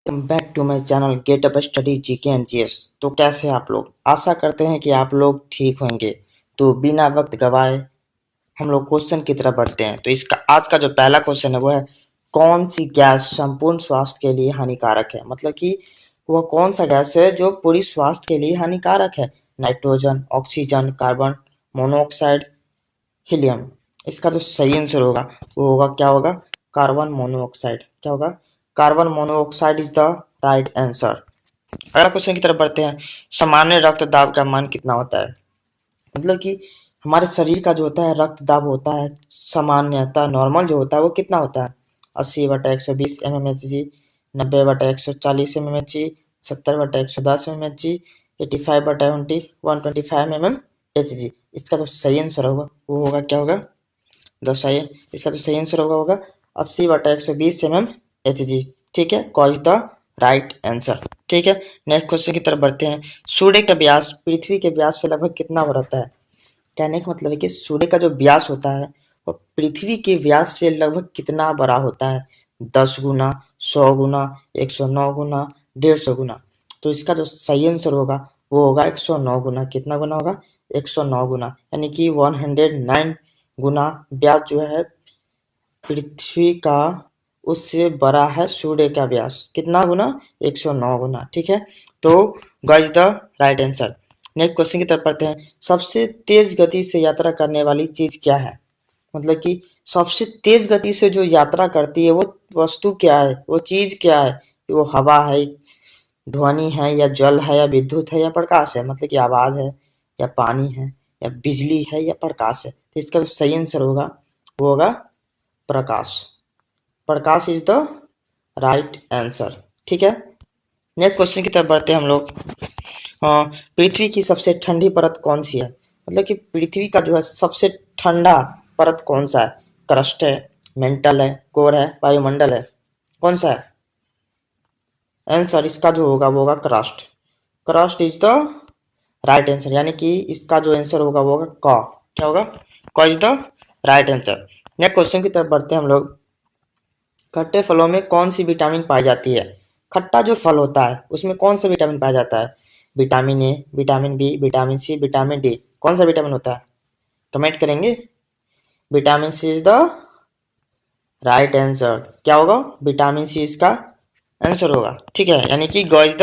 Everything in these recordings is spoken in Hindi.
Welcome back to my channel get up study GK and GS. तो कैसे हैं आप लोग? आशा करते हैं कि आप लोग ठीक होंगे। तो बिना वक्त गवाए हम लोग क्वेश्चन की तरफ बढ़ते हैं। तो इसका आज का जो पहला क्वेश्चन है वो है, कौन सी गैस संपूर्ण स्वास्थ्य के लिए हानिकारक है? मतलब कि वह कौन सा गैस है जो पूरी स्वास्थ्य के लिए हानिकारक है? Nitrogen, oxygen, carbon monoxide, helium. इसका जो सही आंसर होगा वो होगा, क्या होगा? Carbon monoxide. क्या होगा? Carbon monoxide is the right answer. अगला क्वेश्चन की तरफ बढ़ते हैं। सामान्य रक्तदाब का मान कितना होता है? मतलब कि हमारे शरीर का जो होता है रक्तदाब होता है सामान्यतः नॉर्मल जो होता है वो कितना होता है? 80/120 mmHg, 90/140 mmHg, 70/110 mmHg, 85/125 mmHg। इसका जो सही आंसर होगा वो होगा, क्या होगा? सही इसका जो सही आंसर होगा 80/120 mmHg। ठीक है, कॉज द राइट आंसर। ठीक है, नेक्स्ट क्वेश्चन की तरफ बढ़ते हैं। सूर्य का व्यास पृथ्वी के व्यास से लगभग कितना बड़ा रहता है? कहने का मतलब है कि सूर्य का जो व्यास होता है वो पृथ्वी के व्यास से लगभग कितना बड़ा होता है? 10 गुना, 100 गुना, 109 गुना, 150 गुना। तो इसका जो सही आंसर होगा वो होगा 109 गुना। कितना गुना होगा? 109 गुना, यानी कि 109 गुना व्यास जो है पृथ्वी का उससे बड़ा है सूर्य का व्यास। कितना गुना? 109 गुना। ठीक है, तो guys the right answer. Next question की तरफ पढ़ते हैं। सबसे तेज गति से यात्रा करने वाली चीज क्या है? मतलब कि सबसे तेज गति से जो यात्रा करती है वो वस्तु क्या है, वो चीज क्या है? वो हवा है, ध्वनि है, या जल है, या विद्युत है, या प्रकाश है? मतलब कि आवाज है, या पानी है, या बिजली है, या प्रकाश है? तो इसका जो सही आंसर होगा वो होगा प्रकाश। प्रकाश इज द राइट आंसर। ठीक है, नेक्स्ट क्वेश्चन की तरफ बढ़ते हैं हम लोग। पृथ्वी की सबसे ठंडी परत कौन सी है? मतलब कि पृथ्वी का जो है सबसे ठंडा परत कौन सा है? क्रस्ट है, मेंटल है, कोर है, वायुमंडल है? कौन सा है आंसर? इसका जो होगा वो होगा crust. Crust is the right answer, यानी कि इसका जो आंसर होगा वो होगा क। क्या होगा? क is the right answer. Next question की तरफ बढ़ते हैं हम लोग। खट्टे फलों में कौन सी विटामिन पाई जाती है? खट्टा जो फल होता है उसमें कौन सा विटामिन पाया जाता है? Vitamin A, vitamin B, vitamin C, vitamin D? कौन सा विटामिन होता है? कमेंट करेंगे। Vitamin C is the right answer. क्या होगा? विटामिन सी इसका आंसर होगा। ठीक है, यानी कि ग is the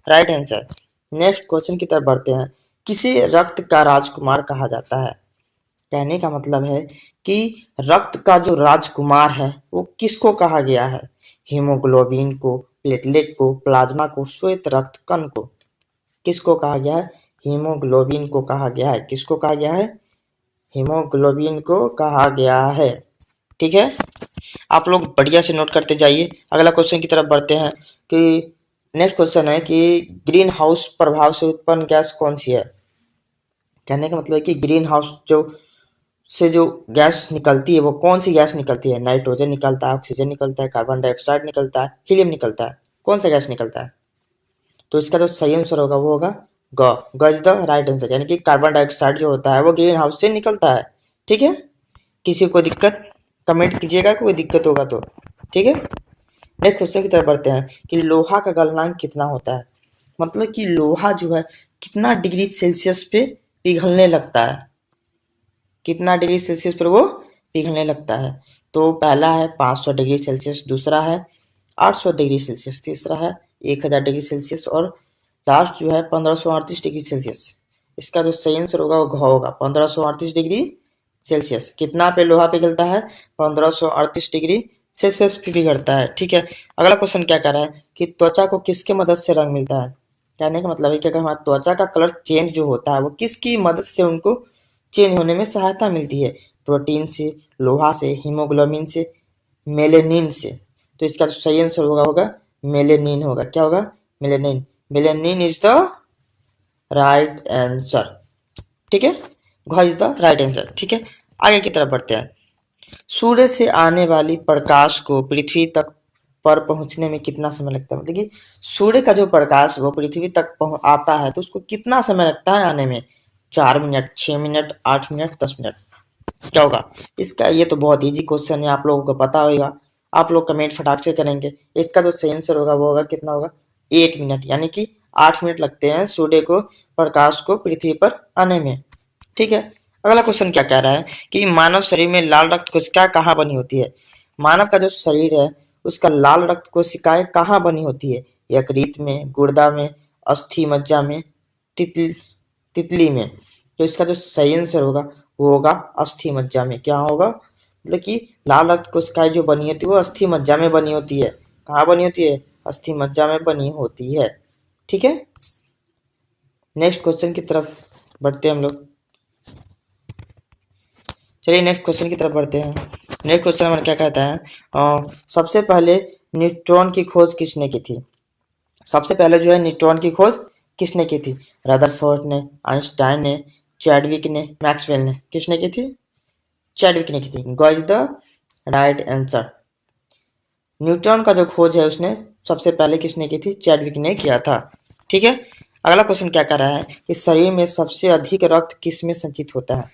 right answer. Next question की तरफ बढ़ते हैं। किसे रक्त का राजकुमार कहा जाता है? कहने का मतलब है कि रक्त का जो राजकुमार है वो किसको कहा गया है? हीमोग्लोबिन को, प्लेटलेट को, प्लाज्मा को, श्वेत रक्त कण को? किसको कहा गया है? हीमोग्लोबिन को कहा गया है। किसको कहा गया है? हीमोग्लोबिन को कहा गया है। ठीक है, आप लोग बढ़िया से नोट करते जाइए। अगला क्वेश्चन की तरफ बढ़ते हैं कि नेक्स्ट क्वेश्चन है कि ग्रीन हाउस प्रभाव से उत्पन्न गैस कौन सी है? कहने का मतलब है कि ग्रीन हाउस जो गैस निकलती है वो कौन सी गैस निकलती है? नाइट्रोजन निकलता है, ऑक्सीजन निकलता है, कार्बन डाइऑक्साइड निकलता है, हीलियम निकलता है? कौन सा गैस निकलता है? तो इसका जो सही आंसर होगा वो होगा ग इज द राइट आंसर, यानी कि कार्बन डाइऑक्साइड जो होता है वो ग्रीन हाउस से निकलता है। ठीक है, किसी को दिक्कत कमेंट कीजिएगा, कोई दिक्कत होगा तो। ठीक है, नेक्स्ट क्वेश्चन की तरफ बढ़ते हैं कि लोहा का गलनांक कितना होता है? मतलब कि लोहा जो है कितना डिग्री सेल्सियस पे पिघलने लगता है? कितना डिग्री सेल्सियस पर वो पिघलने लगता है? तो पहला है 500 डिग्री सेल्सियस, दूसरा है 800 डिग्री सेल्सियस, तीसरा है 1000 डिग्री सेल्सियस, और लास्ट जो है 1538 डिग्री सेल्सियस। इसका जो सही आंसर होगा वो घ होगा, 1538 डिग्री सेल्सियस। कितना पे लोहा पिघलता है? 1538 डिग्री सेल्सियस पे पिघलता है। ठीक है, अगला क्वेश्चन क्या कह रहा है कि त्वचा को किसके मदद से रंग मिलता है? कहने का मतलब है कि अगर हमारा त्वचा का कलर चेंज जो होता है वो किसकी मदद से उनको चेंज होने में सहायता मिलती है? प्रोटीन से, लोहा से, हीमोग्लोबिन से, मेलेनिन से? तो इसका जो सही आंसर होगा मेलेनिन होगा। क्या होगा? Melanin. Melanin is the right answer. ठीक है, घ इज द राइट आंसर। ठीक है, आगे की तरफ बढ़ते हैं। सूर्य से आने वाली प्रकाश को पृथ्वी तक पर पहुंचने में कितना समय लगता है? मतलब कि सूर्य का जो प्रकाश वो पृथ्वी तक आता है तो उसको कितना समय लगता है आने में? 4 मिनट, 6 मिनट, 8 मिनट, 10 मिनट? क्या होगा इसका? ये तो बहुत इजी क्वेश्चन है, आप लोगों को पता होगा। आप लोग कमेंट फटाक से करेंगे। इसका जो सही आंसर होगा वो होगा कितना होगा 8 मिनट, यानी कि 8 मिनट लगते हैं सूर्य को प्रकाश को पृथ्वी पर आने में। ठीक है, अगला क्वेश्चन क्या कह रहा है कि मानव शरीर में लाल रक्त कोशिका कहाँ बनी होती है। मानव का जो शरीर है उसका लाल रक्त कोशिकाएं कहाँ बनी होती है। यकृत में, गुर्दा में, अस्थि मज्जा में, तितली में। तो इसका जो सही आंसर होगा वो होगा अस्थि मज्जा में। क्या होगा, मतलब कि लाल रक्त कोशिकाएं जो बनी होती है वो अस्थि मज्जा में बनी होती है। कहाँ बनी होती है, अस्थि मज्जा में बनी होती है। ठीक है, नेक्स्ट क्वेश्चन की तरफ बढ़ते हैं हम लोग। चलिए नेक्स्ट क्वेश्चन की तरफ बढ़ते हैं। नेक्स्ट क्वेश्चन हमारा क्या कहता है, सबसे पहले न्यूट्रॉन की खोज किसने की थी। सबसे पहले जो है न्यूट्रॉन की खोज किसने की थी। रदरफोर्ड ने, आइंस्टाइन ने, चैडविक ने, मैक्सवेल ने। किसने की थी, चैडविक ने की थी। Got the right answer. Neutron का जो खोज है उसने सबसे पहले किसने की थी, चैडविक ने किया था। ठीक है, अगला क्वेश्चन क्या कर रहा है कि शरीर में सबसे अधिक रक्त किस में संचित होता है।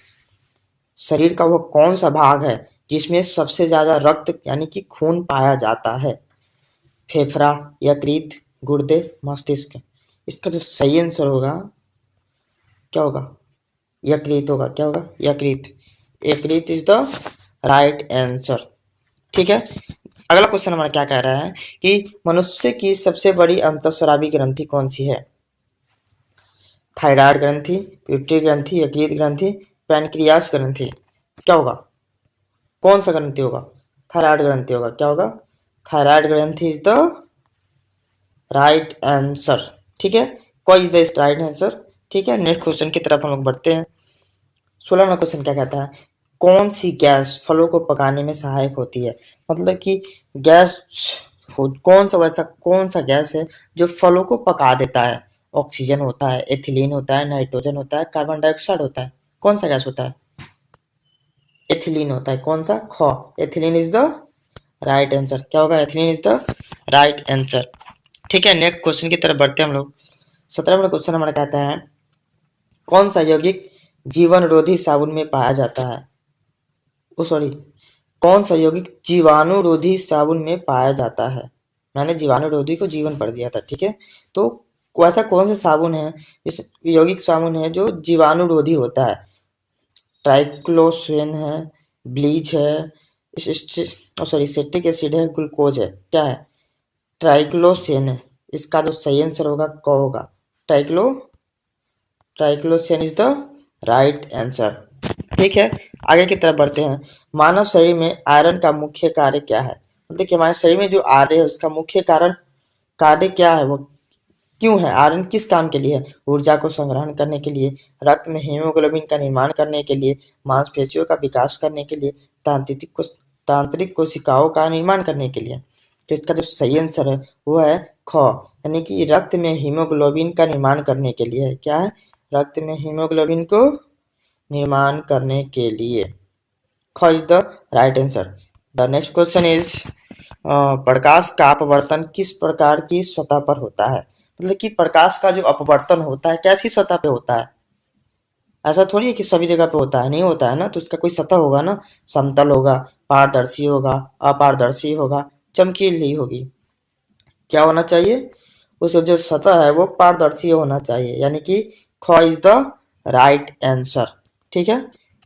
शरीर का वो कौन सा भाग है जिसमें सबसे ज्यादा रक्त यानी कि खून पाया जाता है। फेफड़ा, यकृत, गुर्दे, मस्तिष्क। इसका जो सही आंसर होगा क्या होगा, यकृत होगा। क्या होगा, यकृत। यकृत इज द राइट आंसर। ठीक है, अगला क्वेश्चन हमारा क्या कह रहा है कि मनुष्य की सबसे बड़ी अंतःस्रावी ग्रंथि कौन सी है। थायराइड ग्रंथि, पिट्यूटरी ग्रंथि, यकृत ग्रंथि, पैनक्रियास ग्रंथि। क्या होगा, कौन सा ग्रंथि होगा, थायराइड ग्रंथि होगा। क्या होगा, थायराइड ग्रंथि इज द राइट आंसर। ठीक है, कोई इज द राइट आंसर। ठीक है, नेक्स्ट क्वेश्चन की तरफ हम लोग बढ़ते हैं। 16वां क्वेश्चन क्या कहता है, कौन सी गैस फलों को पकाने में सहायक होती है। मतलब कि गैस कौन सा, वैसा कौन सा गैस है जो फलों को पका देता है। ऑक्सीजन होता है, एथिलीन होता है, नाइट्रोजन होता है, कार्बन डाइऑक्साइड होता है। कौन सा गैस होता है, एथिलीन होता है। कौन सा, ख, ethylene is the right answer. क्या होगा, ethylene is the right answer. ठीक है, नेक्स्ट क्वेश्चन की तरफ बढ़ते हैं हम लोग। 17वां क्वेश्चन हमारा कहता है कौन सा यौगिक जीवनरोधी साबुन में पाया जाता है। ओ सॉरी, कौन सा यौगिक जीवाणुरोधी साबुन में पाया जाता है। मैंने जीवाणुरोधी को जीवन पढ़ दिया था। ठीक है, तो ऐसा कौन सा साबुन है, इस यौगिक साबुन है जो जीवाणुरोधी होता है। ट्राइक्लोसेन है, ब्लीच है, सॉरी सिट्रिक एसिड है, ग्लूकोज है। क्या है, ट्राइक्लोसेन है। इसका जो सही आंसर होगा क होगा, ट्राइक्लोसेन इज द राइट आंसर। ठीक है, आगे की तरफ बढ़ते हैं। मानव शरीर में आयरन का मुख्य कार्य क्या है। मतलब कि हमारे शरीर में जो आयरन है उसका मुख्य कार्य क्या है, वो क्यों है, आयरन किस काम के लिए है। ऊर्जा को संग्रहण करने के लिए, रक्त में हीमोग्लोबिन का निर्माण करने के लिए, मांसपेशियों का विकास करने के लिए, तांत्रिक कोशिकाओं का निर्माण करने के लिए। तो इसका जो सही आंसर है वो है ख, यानी कि रक्त में हीमोग्लोबिन का निर्माण करने के लिए। क्या है, रक्त में हीमोग्लोबिन को निर्माण करने के लिए। ख is the right answer. The next question is प्रकाश का अपवर्तन किस प्रकार की सतह पर होता है। मतलब कि प्रकाश का जो अपवर्तन होता है कैसी सतह पे होता है। ऐसा थोड़ी है कि सभी जगह पे होता है, नहीं होता है ना, तो उसका कोई सतह होगा ना। समतल होगा, पारदर्शी होगा, अपारदर्शी होगा, चमकीली होगी। क्या होना चाहिए, उस जो सतह है वो पारदर्शी होना चाहिए, यानी कि ख इज द राइट आंसर। ठीक है,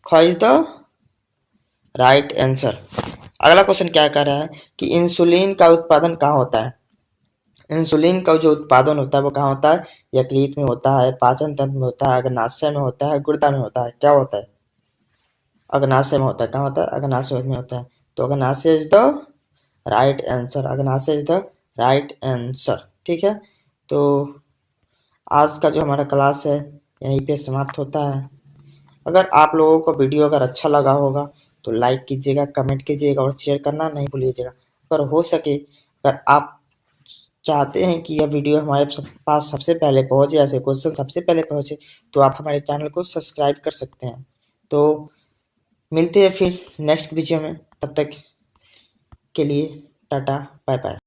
ख इज द राइट आंसर। अगला क्वेश्चन क्या कर रहा है कि इंसुलिन का उत्पादन कहाँ होता है। इंसुलिन का जो उत्पादन होता है वो कहाँ होता है, यकृत में होता है, पाचन तंत्र में होता है, अग्नाशय में होता है, गुर्दा में होता है। क्या होता है, अग्नाशय में होता है। कहाँ होता है, अग्नाशय में होता है। तो अग्नाशय इज द राइट आंसर, अग्नाशय इज द राइट आंसर। ठीक है, तो आज का जो हमारा क्लास है यहीं पे समाप्त होता है। अगर आप लोगों को वीडियो अगर अच्छा लगा होगा तो लाइक कीजिएगा, कमेंट कीजिएगा और शेयर करना नहीं भूलिएगा। अगर हो सके, अगर आप चाहते हैं कि यह वीडियो हमारे पास सबसे पहले पहुंचे, ऐसे क्वेश्चन सबसे पहले पहुंचे, तो आप हमारे चैनल को सब्सक्राइब कर सकते हैं। तो मिलते हैं फिर नेक्स्ट वीडियो में, तब तक के लिए टाटा बाय बाय।